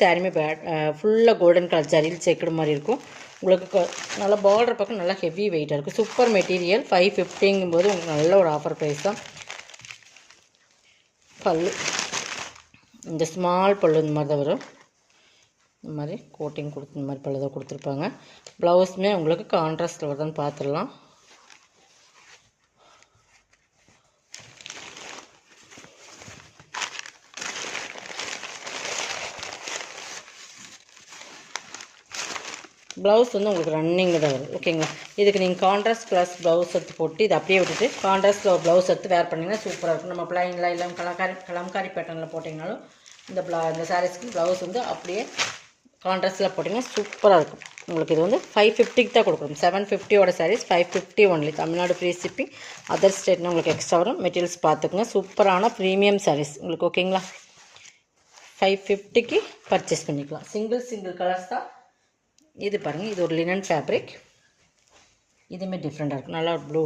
சாரியுமே ஃபுல்லாக golden colour ஜரியில் சேர்க்குற மாதிரி இருக்கும். உங்களுக்கு நல்லா பார்டர் பக்கம் நல்லா ஹெவி வெயிட்டாக இருக்கும். Super material. 550 போது உங்களுக்கு நல்ல ஒரு ஆஃபர் ப்ரைஸ் தான். பல்லு இந்த ஸ்மால் பல்லு இந்த மாதிரி தான் வரும். இந்த மாதிரி கோட்டிங் கொடுத்து இந்த மாதிரி பல்லு தான் கொடுத்துருப்பாங்க. ப்ளவுஸுமே உங்களுக்கு கான்ட்ராஸ்ட்டில் வருதான்னு பார்த்துடலாம். ப்ளவுஸ் வந்து உங்களுக்கு ரன்னிங்கில் தான் வரும். ஓகேங்களா? இதுக்கு நீங்கள் கான்ட்ராஸ்ட் ப்ளஸ் ப்ளவுஸ் எடுத்து போட்டு இதை அப்படியே விட்டுட்டு கான்ட்ராஸ்ட்டில் ஒரு ப்ளவுஸ் எடுத்து வேர் பண்ணிங்கன்னா சூப்பராக இருக்கும். நம்ம பிளைனில் இல்லை கலம்காரி பேட்டர்னில் போட்டிங்கனாலும் இந்த சாரீஸ்க்கு ப்ளவுஸ் வந்து அப்படியே கான்ட்ராஸ்ட்டில் போட்டிங்கன்னா சூப்பராக இருக்கும். உங்களுக்கு இது வந்து 550 தான் கொடுக்குறோம். 750 sarees 550 only. Tamil Nadu free shipping. Other ஸ்டேட்னா உங்களுக்கு எக்ஸ்ட்ரா வரும். மெட்டீரியல்ஸ் பார்த்துக்குங்க. சூப்பரான ப்ரீமியம் சாரீஸ் உங்களுக்கு. ஓகேங்களா? 550 பர்ச்சேஸ் பண்ணிக்கலாம். சிங்கிள் கலர்ஸ் தான். இது பாருங்கள், இது ஒரு லினன் ஃபேப்ரிக். இதுவுமே டிஃப்ரெண்ட்டாக இருக்கும். நல்லா ப்ளூ,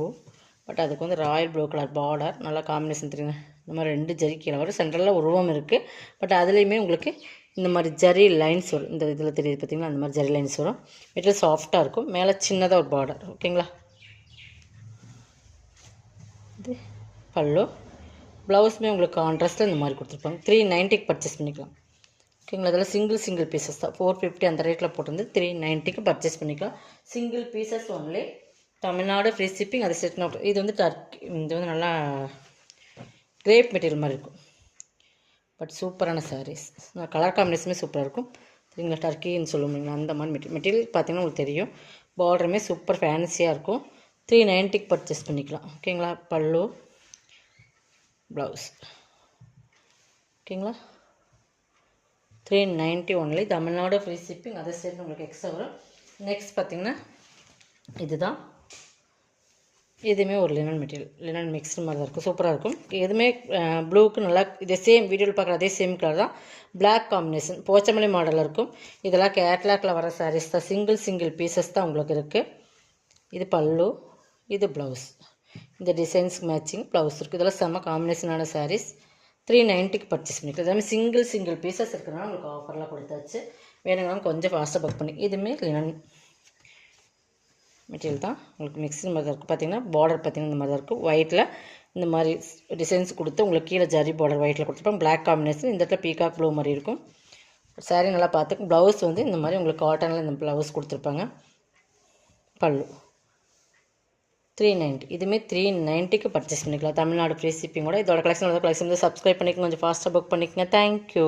பட் அதுக்கு வந்து ராயல் ப்ளூ கலர் பார்டர். நல்லா காம்பினேஷன் தெரியுங்க. இந்த மாதிரி 2 ஜரி கீழே வரும். சென்டரில் உருவம் இருக்குது. பட் அதுலேயுமே உங்களுக்கு இந்த மாதிரி ஜரி லைன்ஸ் வரும். இந்த இதில் தெரியுது பார்த்திங்கன்னா, அந்த மாதிரி ஜரி லைன்ஸ் வரும். மெட்டீரியல் சாஃப்டாக இருக்கும். மேலே சின்னதாக ஒரு பார்டர். ஓகேங்களா? இது பல்லு. ப்ளவுஸுமே உங்களுக்கு கான்ட்ராஸ்ட்டில் இந்த மாதிரி கொடுத்துருப்பாங்க. 390 பர்ச்சேஸ் பண்ணிக்கலாம். ஓகேங்களா? அதில் சிங்கிள் பீசஸ் தான். 450 அந்த ரேட்டில் போட்டு 390 பர்ச்சேஸ் பண்ணிக்கலாம். Single pieces only. Tamil Nadu free shipping. அது செட் நோட். இது வந்து இது வந்து நல்லா கிரேப் மெட்டீரியல் மாதிரி இருக்கும். பட் சூப்பரான சாரீஸ். கலர் காம்பினேஷனுமே சூப்பராக இருக்கும். சரிங்களா? டர்க்கின்னு சொல்லுவீங்களா அந்த மாதிரி மெட்டீரியல் பார்த்திங்கன்னா உங்களுக்கு தெரியும். பார்டருமே சூப்பர் ஃபேன்சியாக இருக்கும். 390 பர்ச்சேஸ் பண்ணிக்கலாம். ஓகேங்களா? பல்லு, ப்ளவுஸ். ஓகேங்களா? 390 ஒன்லி. Tamil Nadu free shipping. அதை சேர்த்து உங்களுக்கு எக்ஸ்ட்ரா வரும். நெக்ஸ்ட் பார்த்திங்கன்னா இதுதான். இதுவுமே ஒரு லினன் மெட்டீரியல். லினன் மிக்ஸ்டு மாதிரி தான் இருக்கும். சூப்பராக இருக்கும். எதுவுமே ப்ளூக்கு நல்லா இதே சேம் வீடியோவில் பார்க்குற அதே சேம் கலர் தான். பிளாக் காம்பினேஷன் போச்சமல்லி மாடலில் இருக்கும். இதெல்லாம் கேட்லாக்கில் வர சாரீஸ் தான். சிங்கிள் பீசஸ் தான் உங்களுக்கு இருக்குது. இது பல்லு, இது ப்ளவுஸ். இந்த டிசைன்ஸ்க்கு மேட்சிங் ப்ளவுஸ் இருக்குது. இதெல்லாம் செம்ம காம்பினேஷனான சாரீஸ். 390 பர்ச்சேஸ் பண்ணிக்கலாம். எல்லாமே சிங்கிள் பீசஸ் இருக்கிறனால உங்களுக்கு ஆஃபர்லாம் கொடுத்தாச்சு. வேணுங்கன்னா கொஞ்சம் ஃபாஸ்ட்டாக புக் பண்ணி. இதுவுமே லினன் மெட்டீரியல் தான். உங்களுக்கு மிக்ஸி மாதிரி தான் இருக்கும். பார்த்திங்கன்னா பார்டர் பார்த்திங்கன்னா இந்த மாதிரி தான் இருக்கும். ஒயிட்டில் இந்த மாதிரி டிசைன்ஸ் கொடுத்து உங்களுக்கு கீழே ஜரி பார்டர் ஒயிட்டில் கொடுத்துருப்பாங்க. Black combination. இந்த இடத்துல பீகாக் ப்ளூ மாதிரி இருக்கும். சாரீ நல்லா பார்த்துக்கும். ப்ளவுஸ் வந்து இந்த மாதிரி உங்களுக்கு காட்டனில் இந்த ப்ளவுஸ் கொடுத்துருப்பாங்க. பல்லு 390. இதுவுமே 390 பர்ச்சேஸ் பண்ணிக்கலாம். தமிழ்நாடு ஃப்ரீ ஷிப்பிங்கோட. இதோட கலெக்ஷன் வந்து சப்ஸ்கிரைப் பண்ணிக்கோங்க. கொஞ்சம் ஃபாஸ்ட்டாக புக் பண்ணிக்கோங்க. தேங்க்யூ.